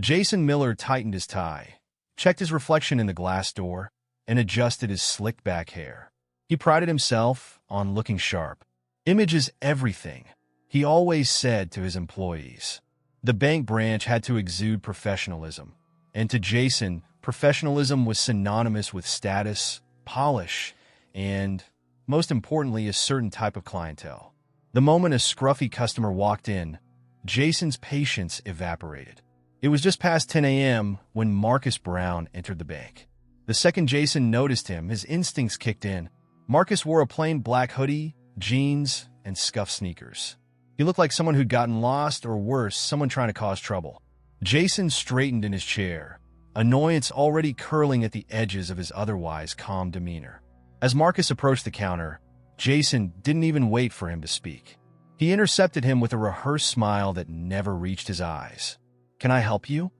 Jason Miller tightened his tie, checked his reflection in the glass door, and adjusted his slicked back hair. He prided himself on looking sharp. Image is everything, he always said to his employees. The bank branch had to exude professionalism, and to Jason, professionalism was synonymous with status, polish, and, most importantly, a certain type of clientele. The moment a scruffy customer walked in, Jason's patience evaporated. It was just past 10 a.m. when Marcus Brown entered the bank. The second Jason noticed him, his instincts kicked in. Marcus wore a plain black hoodie, jeans, and scuffed sneakers. He looked like someone who'd gotten lost, or worse, someone trying to cause trouble. Jason straightened in his chair, annoyance already curling at the edges of his otherwise calm demeanor. As Marcus approached the counter, Jason didn't even wait for him to speak. He intercepted him with a rehearsed smile that never reached his eyes. "Can I help you?"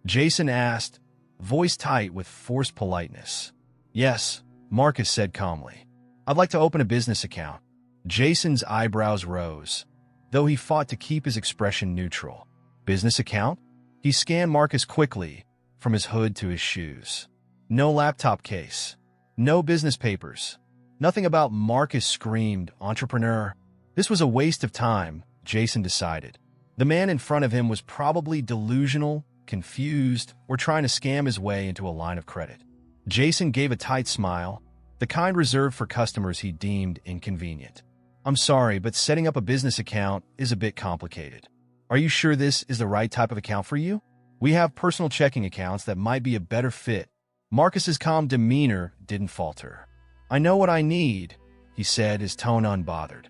Jason asked, voice tight with forced politeness. "Yes," Marcus said calmly. "I'd like to open a business account." Jason's eyebrows rose, though he fought to keep his expression neutral. "Business account?" He scanned Marcus quickly, from his hood to his shoes. No laptop case. No business papers. Nothing about Marcus screamed, "Entrepreneur." This was a waste of time, Jason decided. The man in front of him was probably delusional, confused, or trying to scam his way into a line of credit. Jason gave a tight smile, the kind reserved for customers he deemed inconvenient. "I'm sorry, but setting up a business account is a bit complicated. Are you sure this is the right type of account for you? We have personal checking accounts that might be a better fit." Marcus's calm demeanor didn't falter. "I know what I need," he said, his tone unbothered.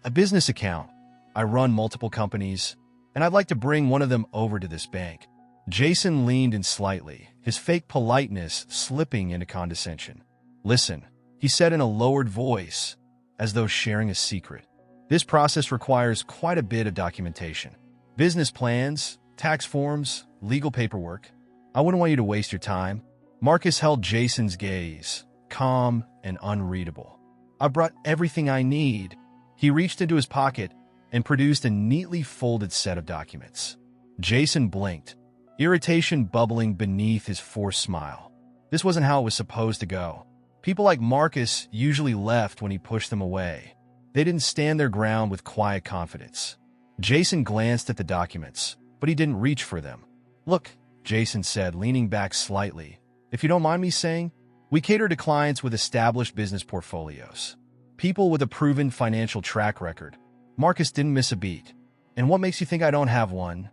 "A business account. I run multiple companies, and I'd like to bring one of them over to this bank." Jason leaned in slightly, his fake politeness slipping into condescension. "Listen," he said in a lowered voice, as though sharing a secret. "This process requires quite a bit of documentation. Business plans, tax forms, legal paperwork. I wouldn't want you to waste your time." Marcus held Jason's gaze, calm and unreadable. "I brought everything I need." He reached into his pocket and produced a neatly folded set of documents. Jason blinked, irritation bubbling beneath his forced smile. This wasn't how it was supposed to go. People like Marcus usually left when he pushed them away. They didn't stand their ground with quiet confidence. Jason glanced at the documents, but he didn't reach for them. "Look," Jason said, leaning back slightly, "if you don't mind me saying, we cater to clients with established business portfolios. People with a proven financial track record." Marcus didn't miss a beat. "And what makes you think I don't have one?"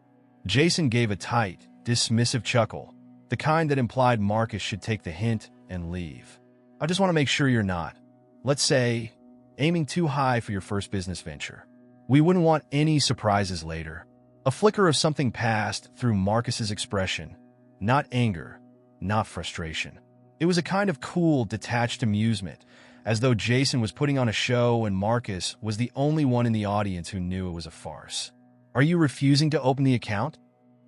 Jason gave a tight, dismissive chuckle, the kind that implied Marcus should take the hint and leave. "I just want to make sure you're not, let's say, aiming too high for your first business venture. We wouldn't want any surprises later." A flicker of something passed through Marcus's expression. Not anger, not frustration. It was a kind of cool, detached amusement, as though Jason was putting on a show and Marcus was the only one in the audience who knew it was a farce. "Are you refusing to open the account?"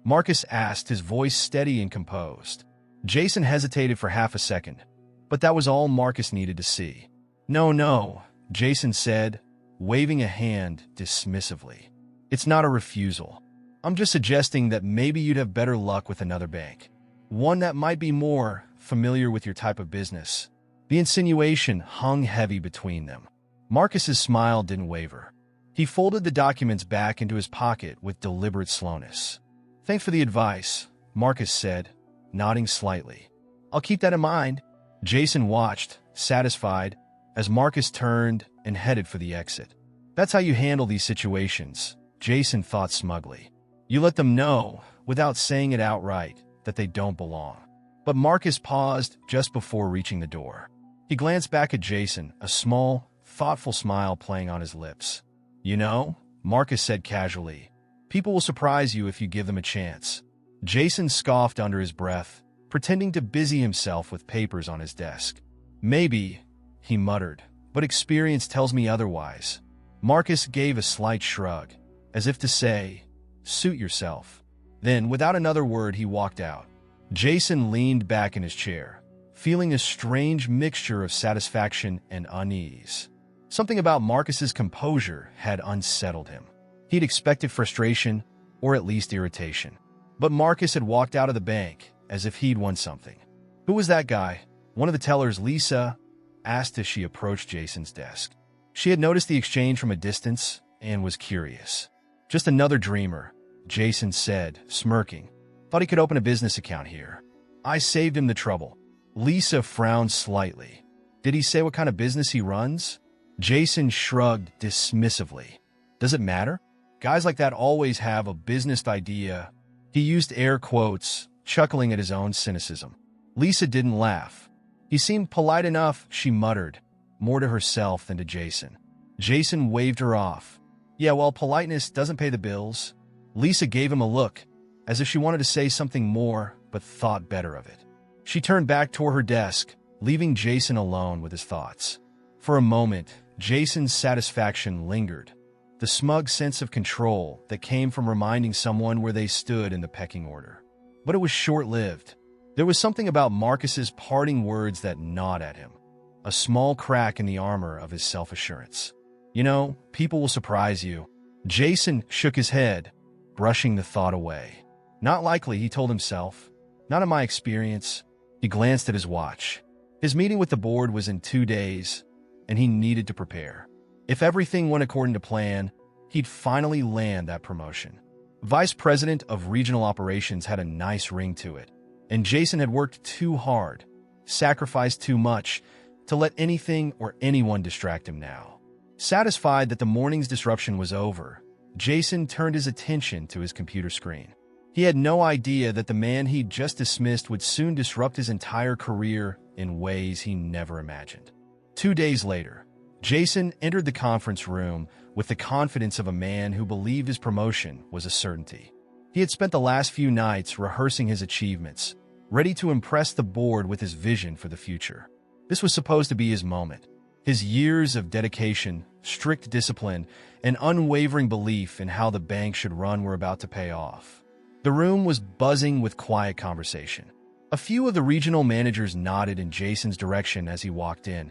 Marcus asked, his voice steady and composed. Jason hesitated for half a second, but that was all Marcus needed to see. No, Jason said, waving a hand dismissively. "It's not a refusal. I'm just suggesting that maybe you'd have better luck with another bank. One that might be more familiar with your type of business." The insinuation hung heavy between them. Marcus's smile didn't waver. He folded the documents back into his pocket with deliberate slowness. "Thanks for the advice," Marcus said, nodding slightly. "I'll keep that in mind." Jason watched, satisfied, as Marcus turned and headed for the exit. "That's how you handle these situations," Jason thought smugly. "You let them know, without saying it outright, that they don't belong." But Marcus paused just before reaching the door. He glanced back at Jason, a small, thoughtful smile playing on his lips. "You know," Marcus said casually, "people will surprise you if you give them a chance." Jason scoffed under his breath, pretending to busy himself with papers on his desk. "Maybe," he muttered, "but experience tells me otherwise." Marcus gave a slight shrug, as if to say, "Suit yourself." Then, without another word, he walked out. Jason leaned back in his chair, feeling a strange mixture of satisfaction and unease. Something about Marcus's composure had unsettled him. He'd expected frustration, or at least irritation. But Marcus had walked out of the bank as if he'd won something. "Who was that guy?" One of the tellers, Lisa, asked as she approached Jason's desk. She had noticed the exchange from a distance and was curious. "Just another dreamer," Jason said, smirking. "Thought he could open a business account here. I saved him the trouble." Lisa frowned slightly. "Did he say what kind of business he runs?" Jason shrugged dismissively. "Does it matter? Guys like that always have a business idea." He used air quotes, chuckling at his own cynicism. Lisa didn't laugh. "He seemed polite enough," she muttered, more to herself than to Jason. Jason waved her off. "Yeah, well, politeness doesn't pay the bills." Lisa gave him a look, as if she wanted to say something more, but thought better of it. She turned back toward her desk, leaving Jason alone with his thoughts. For a moment, Jason's satisfaction lingered, the smug sense of control that came from reminding someone where they stood in the pecking order. But it was short-lived. There was something about Marcus's parting words that gnawed at him, a small crack in the armor of his self-assurance. "You know, people will surprise you." Jason shook his head, brushing the thought away. "Not likely," he told himself. "Not in my experience." He glanced at his watch. His meeting with the board was in 2 days, and he needed to prepare. If everything went according to plan, he'd finally land that promotion. Vice President of Regional Operations had a nice ring to it, and Jason had worked too hard, sacrificed too much, to let anything or anyone distract him now. Satisfied that the morning's disruption was over, Jason turned his attention to his computer screen. He had no idea that the man he'd just dismissed would soon disrupt his entire career in ways he never imagined. 2 days later, Jason entered the conference room with the confidence of a man who believed his promotion was a certainty. He had spent the last few nights rehearsing his achievements, ready to impress the board with his vision for the future. This was supposed to be his moment. His years of dedication, strict discipline, and unwavering belief in how the bank should run were about to pay off. The room was buzzing with quiet conversation. A few of the regional managers nodded in Jason's direction as he walked in,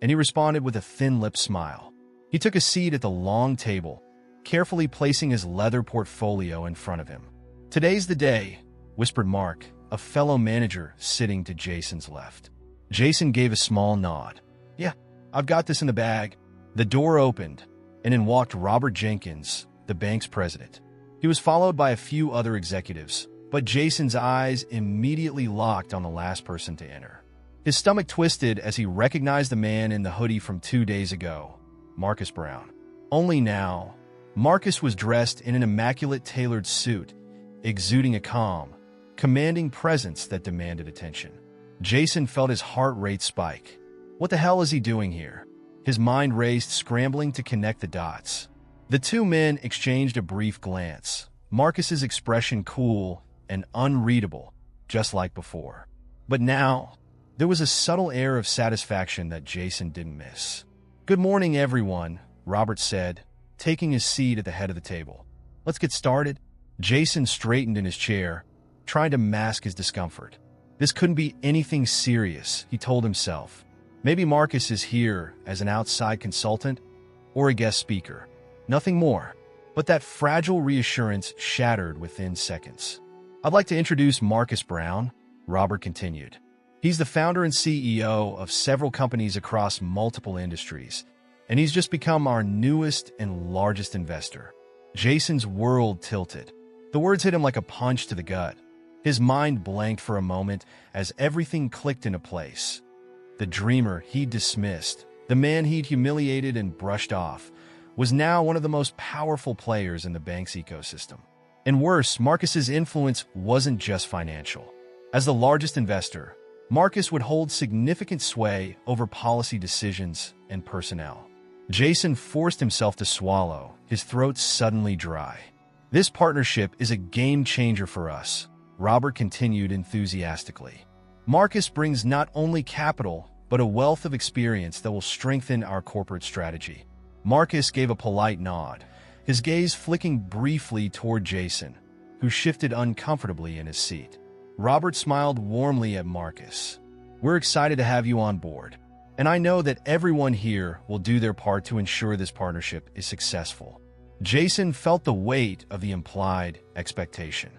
and he responded with a thin-lipped smile. He took a seat at the long table, carefully placing his leather portfolio in front of him. "Today's the day," whispered Mark, a fellow manager sitting to Jason's left. Jason gave a small nod. "Yeah, I've got this in the bag." The door opened, and in walked Robert Jenkins, the bank's president. He was followed by a few other executives, but Jason's eyes immediately locked on the last person to enter. His stomach twisted as he recognized the man in the hoodie from 2 days ago, Marcus Brown. Only now, Marcus was dressed in an immaculate tailored suit, exuding a calm, commanding presence that demanded attention. Jason felt his heart rate spike. What the hell is he doing here? His mind raced, scrambling to connect the dots. The two men exchanged a brief glance, Marcus's expression cool and unreadable, just like before. But now, there was a subtle air of satisfaction that Jason didn't miss. "Good morning, everyone," Robert said, taking his seat at the head of the table. "Let's get started." Jason straightened in his chair, trying to mask his discomfort. This couldn't be anything serious, he told himself. Maybe Marcus is here as an outside consultant or a guest speaker. Nothing more. But that fragile reassurance shattered within seconds. "I'd like to introduce Marcus Brown," Robert continued. "He's the founder and CEO of several companies across multiple industries, and he's just become our newest and largest investor." Jason's world tilted. The words hit him like a punch to the gut. His mind blanked for a moment as everything clicked into place. The dreamer he'd dismissed, the man he'd humiliated and brushed off, was now one of the most powerful players in the bank's ecosystem. And worse, Marcus's influence wasn't just financial. As the largest investor, Marcus would hold significant sway over policy decisions and personnel. Jason forced himself to swallow, his throat suddenly dry. "This partnership is a game changer for us," Robert continued enthusiastically. "Marcus brings not only capital, but a wealth of experience that will strengthen our corporate strategy." Marcus gave a polite nod, his gaze flicking briefly toward Jason, who shifted uncomfortably in his seat. Robert smiled warmly at Marcus. "We're excited to have you on board, and I know that everyone here will do their part to ensure this partnership is successful." Jason felt the weight of the implied expectation.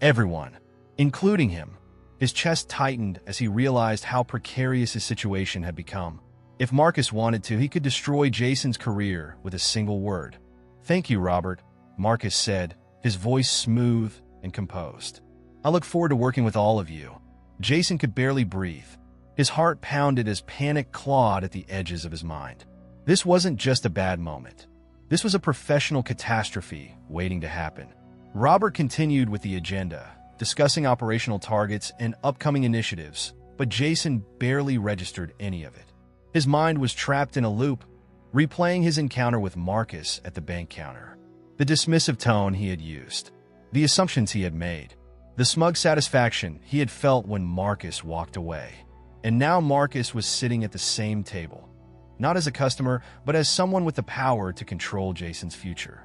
Everyone, including him. His chest tightened as he realized how precarious his situation had become. If Marcus wanted to, he could destroy Jason's career with a single word. "Thank you, Robert," Marcus said, his voice smooth and composed. "I look forward to working with all of you." Jason could barely breathe. His heart pounded as panic clawed at the edges of his mind. This wasn't just a bad moment. This was a professional catastrophe waiting to happen. Robert continued with the agenda, discussing operational targets and upcoming initiatives, but Jason barely registered any of it. His mind was trapped in a loop, replaying his encounter with Marcus at the bank counter. The dismissive tone he had used, the assumptions he had made, the smug satisfaction he had felt when Marcus walked away. And now Marcus was sitting at the same table, not as a customer, but as someone with the power to control Jason's future.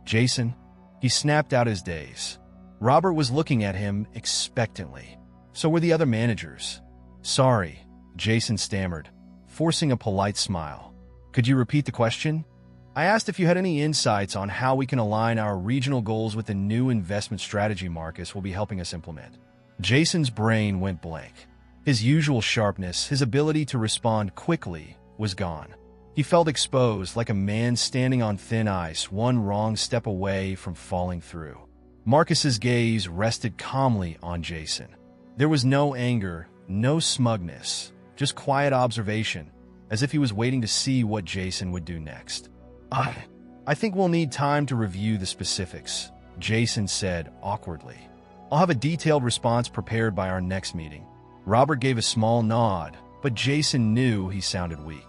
"Jason," he snapped out his daze. Robert was looking at him expectantly. So were the other managers. "Sorry," Jason stammered, forcing a polite smile. "Could you repeat the question?" "I asked if you had any insights on how we can align our regional goals with the new investment strategy Marcus will be helping us implement." Jason's brain went blank. His usual sharpness, his ability to respond quickly, was gone. He felt exposed, like a man standing on thin ice, one wrong step away from falling through. Marcus's gaze rested calmly on Jason. There was no anger, no smugness, just quiet observation, as if he was waiting to see what Jason would do next. I think we'll need time to review the specifics," Jason said awkwardly. "I'll have a detailed response prepared by our next meeting." Robert gave a small nod, but Jason knew he sounded weak,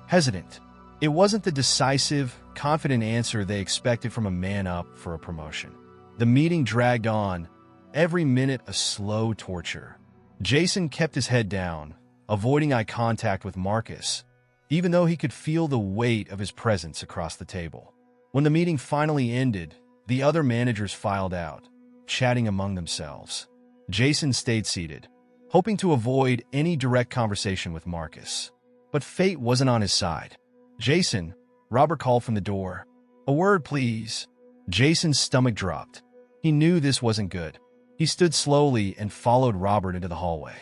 hesitant. It wasn't the decisive, confident answer they expected from a man up for a promotion. The meeting dragged on, every minute a slow torture. Jason kept his head down, avoiding eye contact with Marcus, even though he could feel the weight of his presence across the table. When the meeting finally ended, the other managers filed out, chatting among themselves. Jason stayed seated, hoping to avoid any direct conversation with Marcus. But fate wasn't on his side. "Jason," Robert called from the door. "A word, please." Jason's stomach dropped. He knew this wasn't good. He stood slowly and followed Robert into the hallway.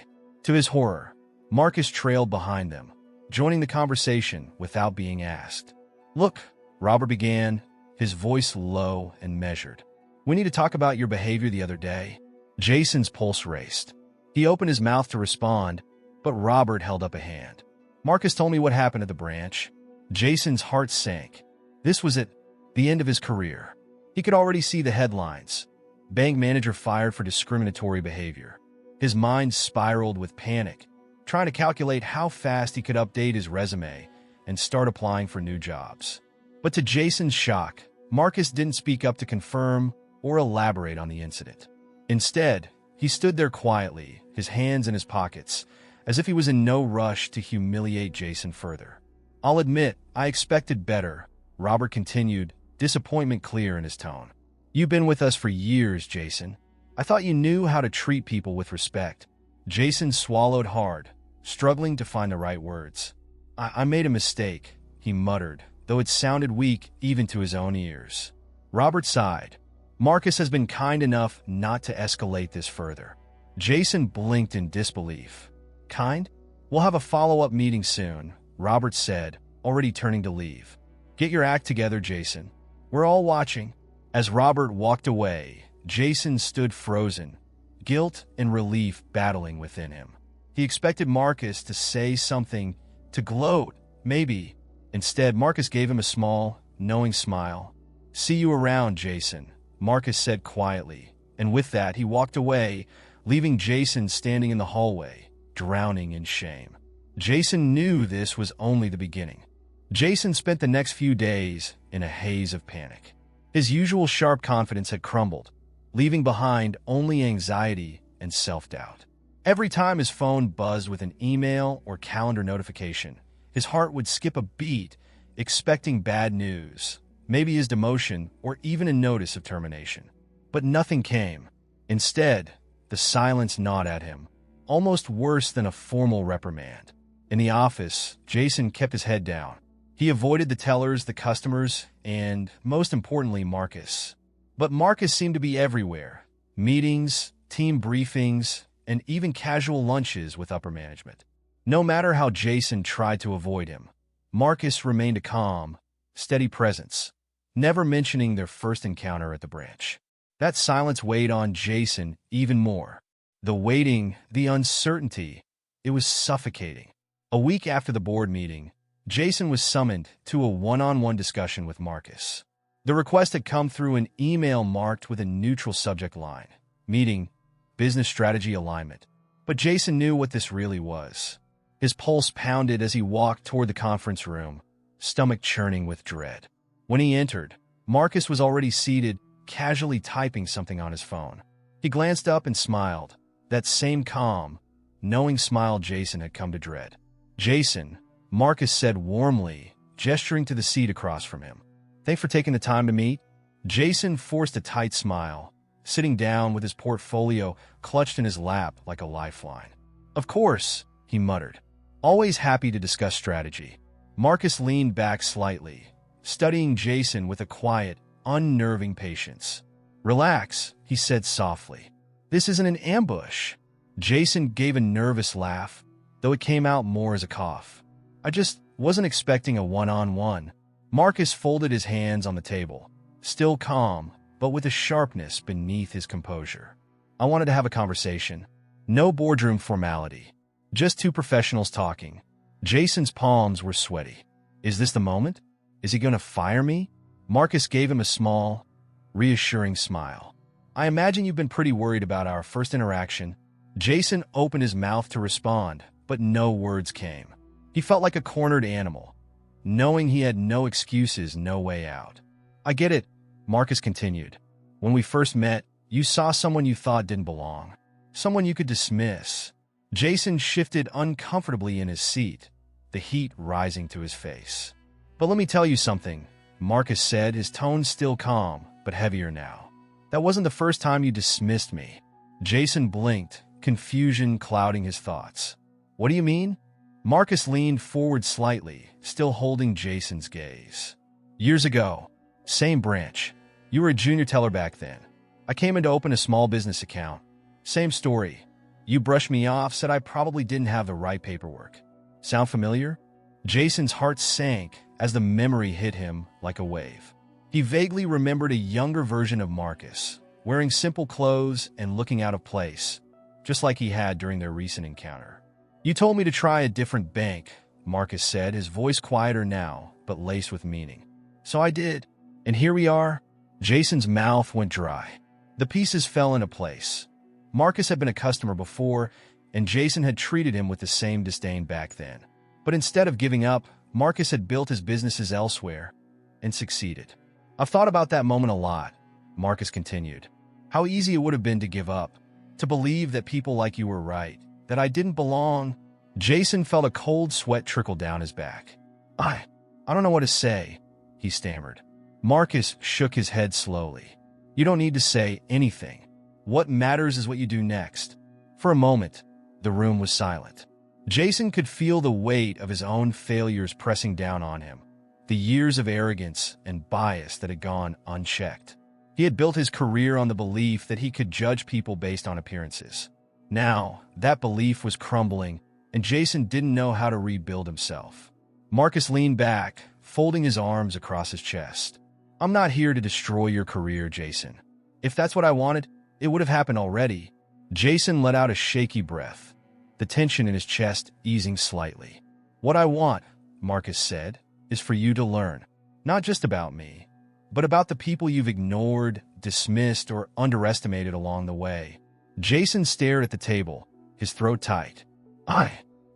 To his horror, Marcus trailed behind them, joining the conversation without being asked. "Look," Robert began, his voice low and measured. "We need to talk about your behavior the other day." Jason's pulse raced. He opened his mouth to respond, but Robert held up a hand. "Marcus told me what happened at the branch." Jason's heart sank. This was the end of his career. He could already see the headlines. Bank manager fired for discriminatory behavior. His mind spiraled with panic, trying to calculate how fast he could update his resume and start applying for new jobs. But to Jason's shock, Marcus didn't speak up to confirm or elaborate on the incident. Instead, he stood there quietly, his hands in his pockets, as if he was in no rush to humiliate Jason further. "I'll admit, I expected better," Robert continued, disappointment clear in his tone. "You've been with us for years, Jason. I thought you knew how to treat people with respect." Jason swallowed hard, struggling to find the right words. I made a mistake," he muttered, though it sounded weak even to his own ears. Robert sighed. Marcus has been kind enough not to escalate this further. Jason blinked in disbelief. "Kind? We'll have a follow-up meeting soon," Robert said, already turning to leave. "Get your act together, Jason. We're all watching." As Robert walked away, Jason stood frozen, guilt and relief battling within him. He expected Marcus to say something, to gloat, maybe. Instead, Marcus gave him a small, knowing smile. "See you around, Jason," Marcus said quietly, and with that he walked away, leaving Jason standing in the hallway, drowning in shame. Jason knew this was only the beginning. Jason spent the next few days in a haze of panic. His usual sharp confidence had crumbled, leaving behind only anxiety and self-doubt. Every time his phone buzzed with an email or calendar notification, his heart would skip a beat, expecting bad news, maybe his demotion or even a notice of termination. But nothing came. Instead, the silence gnawed at him, almost worse than a formal reprimand. In the office, Jason kept his head down. He avoided the tellers, the customers, and, most importantly, Marcus. But Marcus seemed to be everywhere, meetings, team briefings, and even casual lunches with upper management. No matter how Jason tried to avoid him, Marcus remained a calm, steady presence, never mentioning their first encounter at the branch. That silence weighed on Jason even more. The waiting, the uncertainty, it was suffocating. A week after the board meeting, Jason was summoned to a one-on-one discussion with Marcus. The request had come through an email marked with a neutral subject line, meeting, business strategy alignment. But Jason knew what this really was. His pulse pounded as he walked toward the conference room, stomach churning with dread. When he entered, Marcus was already seated, casually typing something on his phone. He glanced up and smiled, that same calm, knowing smile Jason had come to dread. "Jason," Marcus said warmly, gesturing to the seat across from him. "Thanks for taking the time to meet." Jason forced a tight smile, sitting down with his portfolio clutched in his lap like a lifeline. "Of course," he muttered. "Always happy to discuss strategy." Marcus leaned back slightly, studying Jason with a quiet, unnerving patience. "Relax," he said softly. "This isn't an ambush." Jason gave a nervous laugh, though it came out more as a cough. "I just wasn't expecting a one-on-one." Marcus folded his hands on the table, still calm, but with a sharpness beneath his composure. "I wanted to have a conversation. No boardroom formality. Just two professionals talking." Jason's palms were sweaty. "Is this the moment? Is he going to fire me?" Marcus gave him a small, reassuring smile. "I imagine you've been pretty worried about our first interaction." Jason opened his mouth to respond, but no words came. He felt like a cornered animal, knowing he had no excuses, no way out. "I get it," Marcus continued. "When we first met, you saw someone you thought didn't belong, someone you could dismiss." Jason shifted uncomfortably in his seat, the heat rising to his face. "But let me tell you something," Marcus said, his tone still calm, but heavier now. "That wasn't the first time you dismissed me." Jason blinked, confusion clouding his thoughts. "What do you mean?" Marcus leaned forward slightly, still holding Jason's gaze. "Years ago, same branch. You were a junior teller back then. I came in to open a small business account. Same story. You brushed me off, said I probably didn't have the right paperwork. Sound familiar?" Jason's heart sank as the memory hit him like a wave. He vaguely remembered a younger version of Marcus, wearing simple clothes and looking out of place, just like he had during their recent encounter. "You told me to try a different bank," Marcus said, his voice quieter now, but laced with meaning. "So I did. And here we are." Jason's mouth went dry. The pieces fell into place. Marcus had been a customer before, and Jason had treated him with the same disdain back then. But instead of giving up, Marcus had built his businesses elsewhere and succeeded. "I've thought about that moment a lot," Marcus continued. "How easy it would have been to give up, to believe that people like you were right, that I didn't belong." Jason felt a cold sweat trickle down his back. I don't know what to say," he stammered. Marcus shook his head slowly. "You don't need to say anything. What matters is what you do next." For a moment, the room was silent. Jason could feel the weight of his own failures pressing down on him, the years of arrogance and bias that had gone unchecked. He had built his career on the belief that he could judge people based on appearances. Now, that belief was crumbling, and Jason didn't know how to rebuild himself. Marcus leaned back, folding his arms across his chest. "I'm not here to destroy your career, Jason. If that's what I wanted, it would have happened already." Jason let out a shaky breath, the tension in his chest easing slightly. "What I want," Marcus said, "is for you to learn, not just about me, but about the people you've ignored, dismissed, or underestimated along the way." Jason stared at the table, his throat tight. I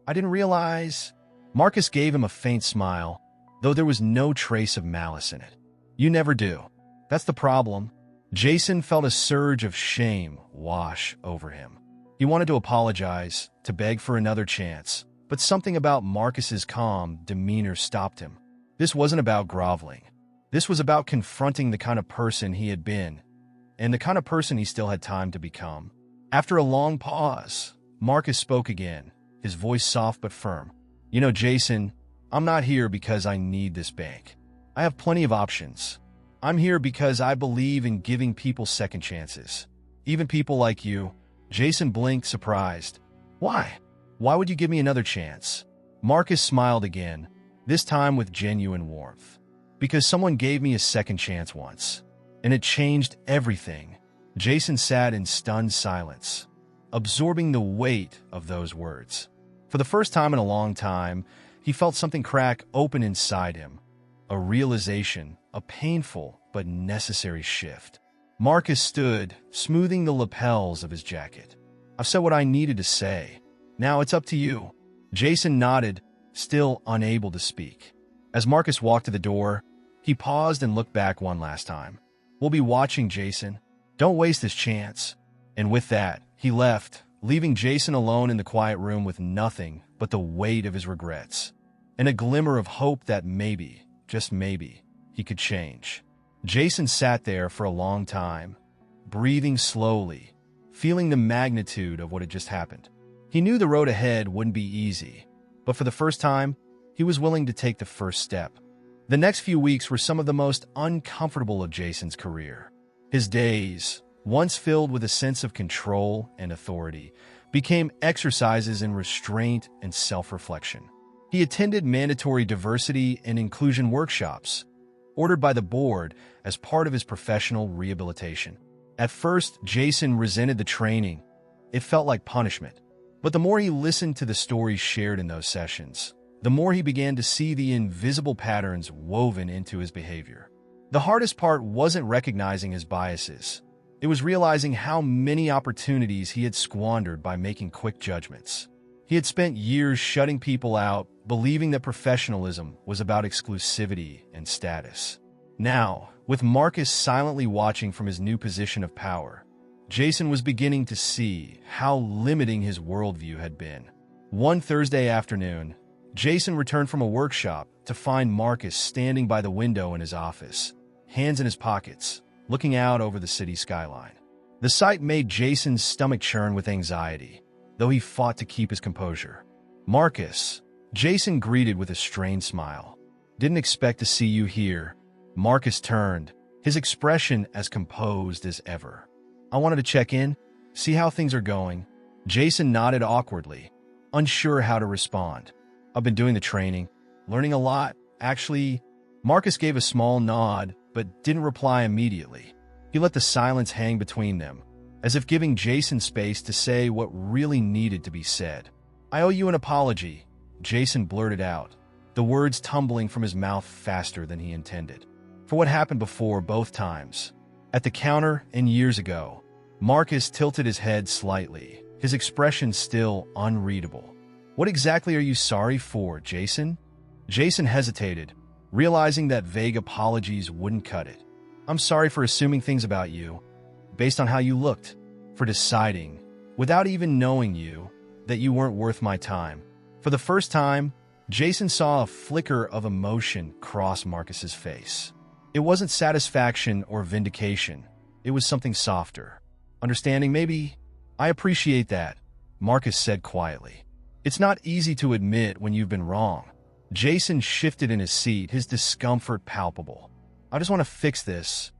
didn't realize." Marcus gave him a faint smile, though there was no trace of malice in it. "You never do. That's the problem." Jason felt a surge of shame wash over him. He wanted to apologize, to beg for another chance, but something about Marcus's calm demeanor stopped him. This wasn't about groveling. This was about confronting the kind of person he had been, and the kind of person he still had time to become. After a long pause, Marcus spoke again, his voice soft but firm. "You know, Jason, I'm not here because I need this bank. I have plenty of options. I'm here because I believe in giving people second chances. Even people like you. Jason blinked, surprised. Why? Why would you give me another chance? Marcus smiled again, this time with genuine warmth. Because someone gave me a second chance once, and it changed everything. Jason sat in stunned silence, absorbing the weight of those words. For the first time in a long time, he felt something crack open inside him. A realization, a painful but necessary shift. Marcus stood, smoothing the lapels of his jacket. I've said what I needed to say. Now it's up to you. Jason nodded, still unable to speak. As Marcus walked to the door, he paused and looked back one last time. We'll be watching, Jason. Don't waste this chance. And with that, he left, leaving Jason alone in the quiet room with nothing but the weight of his regrets, and a glimmer of hope that maybe, just maybe, he could change. Jason sat there for a long time, breathing slowly, feeling the magnitude of what had just happened. He knew the road ahead wouldn't be easy, but for the first time, he was willing to take the first step. The next few weeks were some of the most uncomfortable of Jason's career. His days, once filled with a sense of control and authority, became exercises in restraint and self-reflection. He attended mandatory diversity and inclusion workshops, ordered by the board as part of his professional rehabilitation. At first, Jason resented the training. It felt like punishment. But the more he listened to the stories shared in those sessions, the more he began to see the invisible patterns woven into his behavior. The hardest part wasn't recognizing his biases. It was realizing how many opportunities he had squandered by making quick judgments. He had spent years shutting people out, believing that professionalism was about exclusivity and status. Now, with Marcus silently watching from his new position of power, Jason was beginning to see how limiting his worldview had been. One Thursday afternoon, Jason returned from a workshop to find Marcus standing by the window in his office, hands in his pockets, looking out over the city skyline. The sight made Jason's stomach churn with anxiety, though he fought to keep his composure. Marcus, Jason greeted with a strained smile. Didn't expect to see you here. Marcus turned, his expression as composed as ever. I wanted to check in, see how things are going. Jason nodded awkwardly, unsure how to respond. I've been doing the training, learning a lot. Actually, Marcus gave a small nod, but didn't reply immediately. He let the silence hang between them, as if giving Jason space to say what really needed to be said. I owe you an apology, Jason blurted out, the words tumbling from his mouth faster than he intended. For what happened before both times. At the counter and years ago, Marcus tilted his head slightly, his expression still unreadable. What exactly are you sorry for, Jason? Jason hesitated, realizing that vague apologies wouldn't cut it. I'm sorry for assuming things about you, based on how you looked, for deciding, without even knowing you, that you weren't worth my time. For the first time, Jason saw a flicker of emotion cross Marcus's face. It wasn't satisfaction or vindication. It was something softer. Understanding, maybe? I appreciate that, Marcus said quietly. It's not easy to admit when you've been wrong. Jason shifted in his seat, his discomfort palpable. I just want to fix this,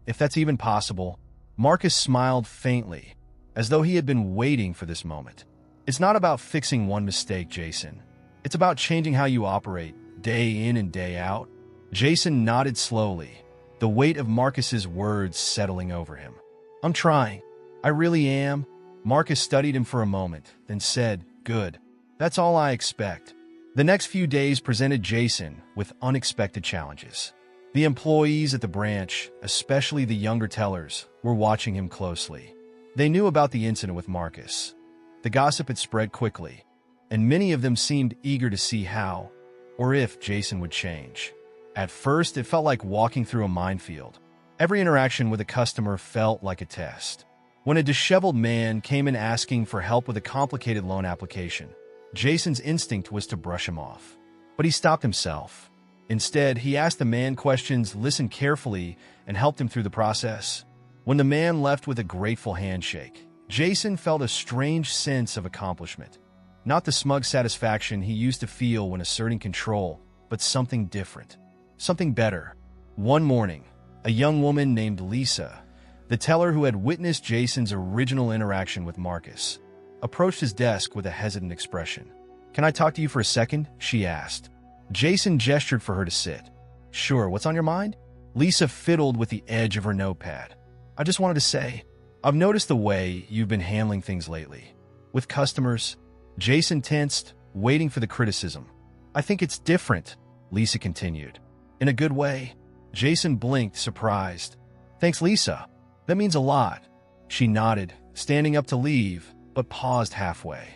if that's even possible. Marcus smiled faintly, as though he had been waiting for this moment. It's not about fixing one mistake, Jason. It's about changing how you operate, day in and day out. Jason nodded slowly, the weight of Marcus's words settling over him. I'm trying. I really am. Marcus studied him for a moment, then said, Good. That's all I expect. The next few days presented Jason with unexpected challenges. The employees at the branch, especially the younger tellers, were watching him closely. They knew about the incident with Marcus. The gossip had spread quickly, and many of them seemed eager to see how, or if, Jason would change. At first, it felt like walking through a minefield. Every interaction with a customer felt like a test. When a disheveled man came in asking for help with a complicated loan application, Jason's instinct was to brush him off. But he stopped himself. Instead, he asked the man questions, listened carefully, and helped him through the process. When the man left with a grateful handshake, Jason felt a strange sense of accomplishment. Not the smug satisfaction he used to feel when asserting control, but something different. Something better. One morning, a young woman named Lisa, The teller, who had witnessed Jason's original interaction with Marcus, approached his desk with a hesitant expression. "Can I talk to you for a second?" she asked. Jason gestured for her to sit. "Sure, what's on your mind?" Lisa fiddled with the edge of her notepad. "I just wanted to say, I've noticed the way you've been handling things lately. With customers." Jason tensed, waiting for the criticism. "I think it's different," Lisa continued. "In a good way." Jason blinked, surprised. "Thanks, Lisa. That means a lot." She nodded, standing up to leave, but paused halfway.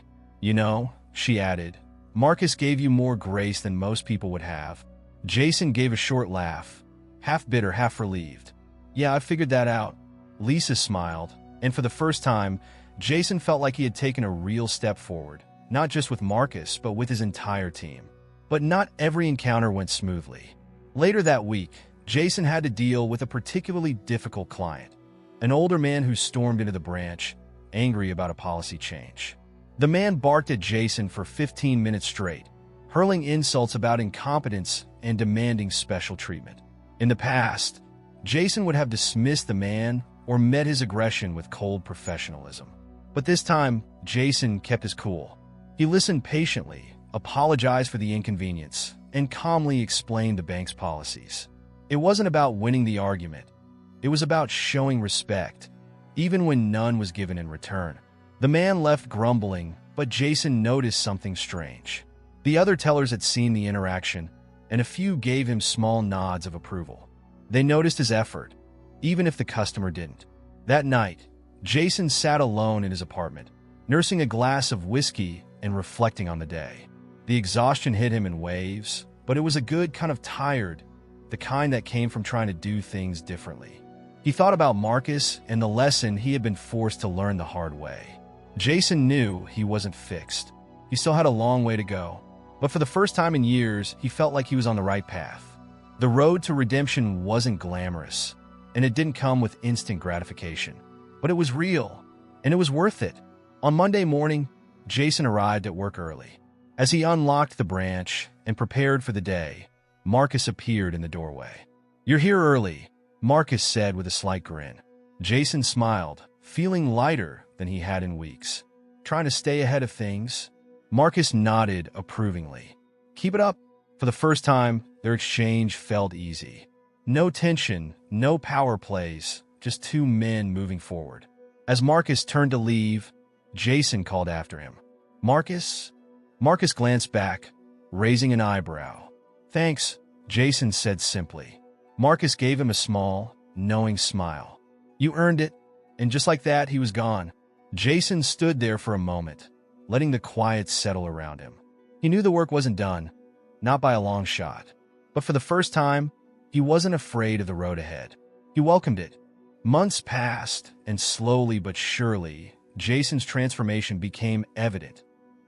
"You know," she added, "Marcus gave you more grace than most people would have." Jason gave a short laugh, half bitter, half relieved. "Yeah, I figured that out." Lisa smiled, and for the first time, Jason felt like he had taken a real step forward, not just with Marcus, but with his entire team. But not every encounter went smoothly. Later that week, Jason had to deal with a particularly difficult client, an older man who stormed into the branch, angry about a policy change. The man barked at Jason for 15 minutes straight, hurling insults about incompetence and demanding special treatment. In the past, Jason would have dismissed the man or met his aggression with cold professionalism. But this time, Jason kept his cool. He listened patiently, apologized for the inconvenience, and calmly explained the bank's policies. It wasn't about winning the argument. It was about showing respect, even when none was given in return. The man left grumbling, but Jason noticed something strange. The other tellers had seen the interaction, and a few gave him small nods of approval. They noticed his effort, even if the customer didn't. That night, Jason sat alone in his apartment, nursing a glass of whiskey and reflecting on the day. The exhaustion hit him in waves, but it was a good kind of tired, the kind that came from trying to do things differently. He thought about Marcus and the lesson he had been forced to learn the hard way. Jason knew he wasn't fixed. He still had a long way to go, but for the first time in years, he felt like he was on the right path. The road to redemption wasn't glamorous, and it didn't come with instant gratification, but it was real, and it was worth it. On Monday morning, Jason arrived at work early. As he unlocked the branch and prepared for the day, Marcus appeared in the doorway. "You're here early," Marcus said with a slight grin. Jason smiled, feeling lighter than he had in weeks. "Trying to stay ahead of things?" Marcus nodded approvingly. "Keep it up." For the first time, their exchange felt easy. No tension, no power plays, just two men moving forward. As Marcus turned to leave, Jason called after him. "Marcus?" Marcus glanced back, raising an eyebrow. "Thanks," Jason said simply. Marcus gave him a small, knowing smile. "You earned it." And just like that, he was gone. Jason stood there for a moment, letting the quiet settle around him. He knew the work wasn't done, not by a long shot. But for the first time, he wasn't afraid of the road ahead. He welcomed it. Months passed, and slowly but surely, Jason's transformation became evident,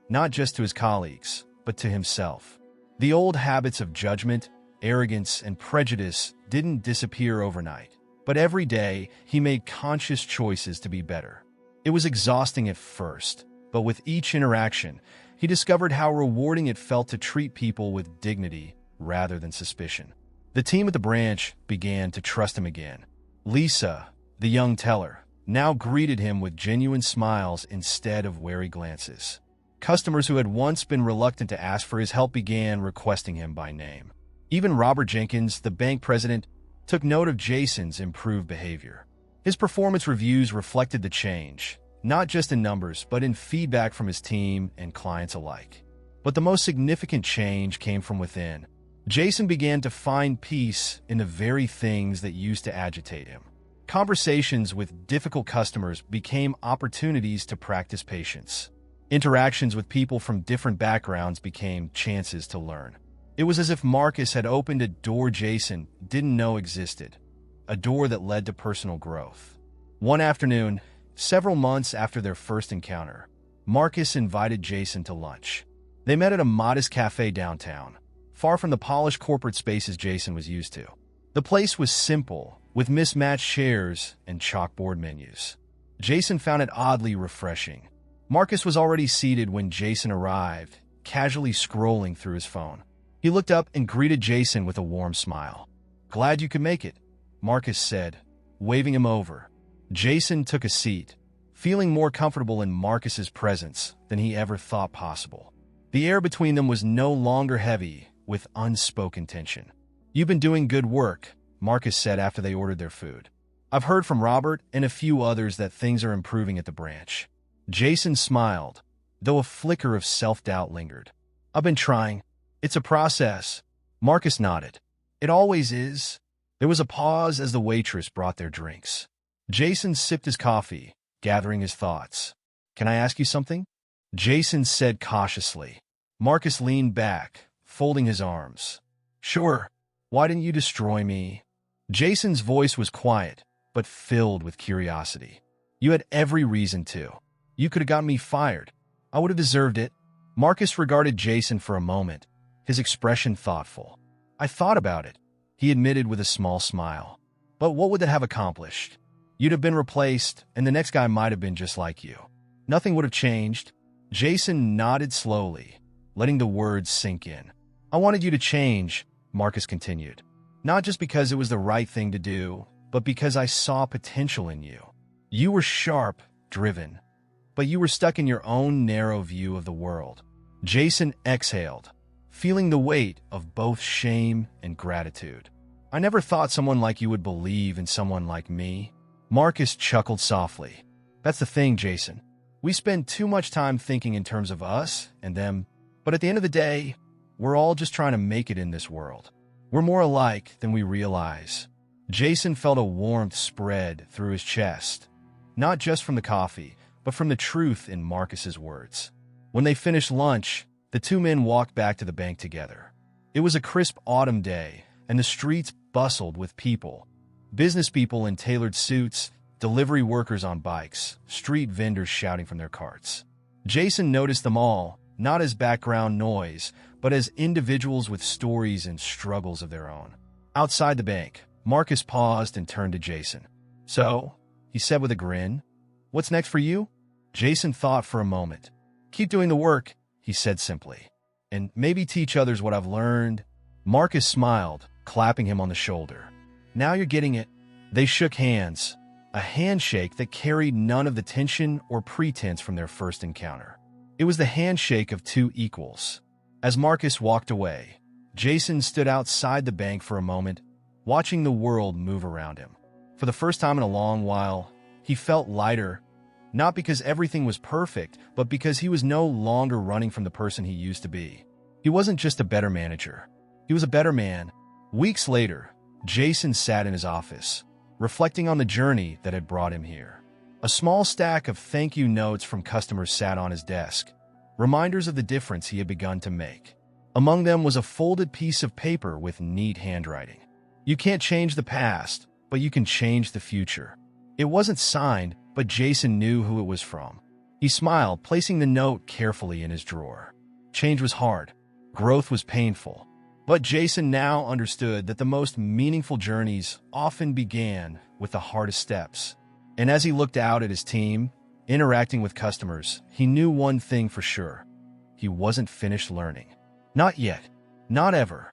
not just to his colleagues, but to himself. The old habits of judgment, arrogance, and prejudice didn't disappear overnight, but every day he made conscious choices to be better. It was exhausting at first, but with each interaction, he discovered how rewarding it felt to treat people with dignity rather than suspicion. The team at the branch began to trust him again. Lisa, the young teller, now greeted him with genuine smiles instead of wary glances. Customers who had once been reluctant to ask for his help began requesting him by name. Even Robert Jenkins, the bank president, took note of Jason's improved behavior. His performance reviews reflected the change, not just in numbers, but in feedback from his team and clients alike. But the most significant change came from within. Jason began to find peace in the very things that used to agitate him. Conversations with difficult customers became opportunities to practice patience. Interactions with people from different backgrounds became chances to learn. It was as if Marcus had opened a door Jason didn't know existed, a door that led to personal growth. One afternoon, several months after their first encounter, Marcus invited Jason to lunch. They met at a modest cafe downtown, far from the polished corporate spaces Jason was used to. The place was simple, with mismatched chairs and chalkboard menus. Jason found it oddly refreshing. Marcus was already seated when Jason arrived, casually scrolling through his phone. He looked up and greeted Jason with a warm smile. "Glad you could make it," Marcus said, waving him over. Jason took a seat, feeling more comfortable in Marcus's presence than he ever thought possible. The air between them was no longer heavy with unspoken tension. "You've been doing good work," Marcus said after they ordered their food. "I've heard from Robert and a few others that things are improving at the branch." Jason smiled, though a flicker of self-doubt lingered. "I've been trying. It's a process." Marcus nodded. "It always is." There was a pause as the waitress brought their drinks. Jason sipped his coffee, gathering his thoughts. "Can I ask you something?" Jason said cautiously. Marcus leaned back, folding his arms. "Sure. Why didn't you destroy me?" Jason's voice was quiet, but filled with curiosity. "You had every reason to. You could have gotten me fired. I would have deserved it." Marcus regarded Jason for a moment, his expression thoughtful. "I thought about it," he admitted with a small smile. "But what would that have accomplished? You'd have been replaced, and the next guy might have been just like you. Nothing would have changed." Jason nodded slowly, letting the words sink in. "I wanted you to change," Marcus continued. "Not just because it was the right thing to do, but because I saw potential in you. You were sharp, driven, but you were stuck in your own narrow view of the world." Jason exhaled, feeling the weight of both shame and gratitude. "I never thought someone like you would believe in someone like me." Marcus chuckled softly. "That's the thing, Jason. We spend too much time thinking in terms of us and them, but at the end of the day, we're all just trying to make it in this world. We're more alike than we realize." Jason felt a warmth spread through his chest, not just from the coffee, but from the truth in Marcus's words. When they finished lunch, the two men walked back to the bank together. It was a crisp autumn day, and the streets bustled with people. Business people in tailored suits, delivery workers on bikes, street vendors shouting from their carts. Jason noticed them all, not as background noise, but as individuals with stories and struggles of their own. Outside the bank, Marcus paused and turned to Jason. "So," he said with a grin, "what's next for you?" Jason thought for a moment. "Keep doing the work," he said simply, "and maybe teach others what I've learned." Marcus smiled, clapping him on the shoulder. "Now you're getting it." They shook hands, a handshake that carried none of the tension or pretense from their first encounter. It was the handshake of two equals. As Marcus walked away, Jason stood outside the bank for a moment, watching the world move around him. For the first time in a long while, he felt lighter, not because everything was perfect, but because he was no longer running from the person he used to be. He wasn't just a better manager. He was a better man. Weeks later, Jason sat in his office, reflecting on the journey that had brought him here. A small stack of thank you notes from customers sat on his desk, reminders of the difference he had begun to make. Among them was a folded piece of paper with neat handwriting. "You can't change the past, but you can change the future." It wasn't signed, but Jason knew who it was from. He smiled, placing the note carefully in his drawer. Change was hard. Growth was painful. But Jason now understood that the most meaningful journeys often began with the hardest steps. And as he looked out at his team, interacting with customers, he knew one thing for sure. He wasn't finished learning. Not yet. Not ever.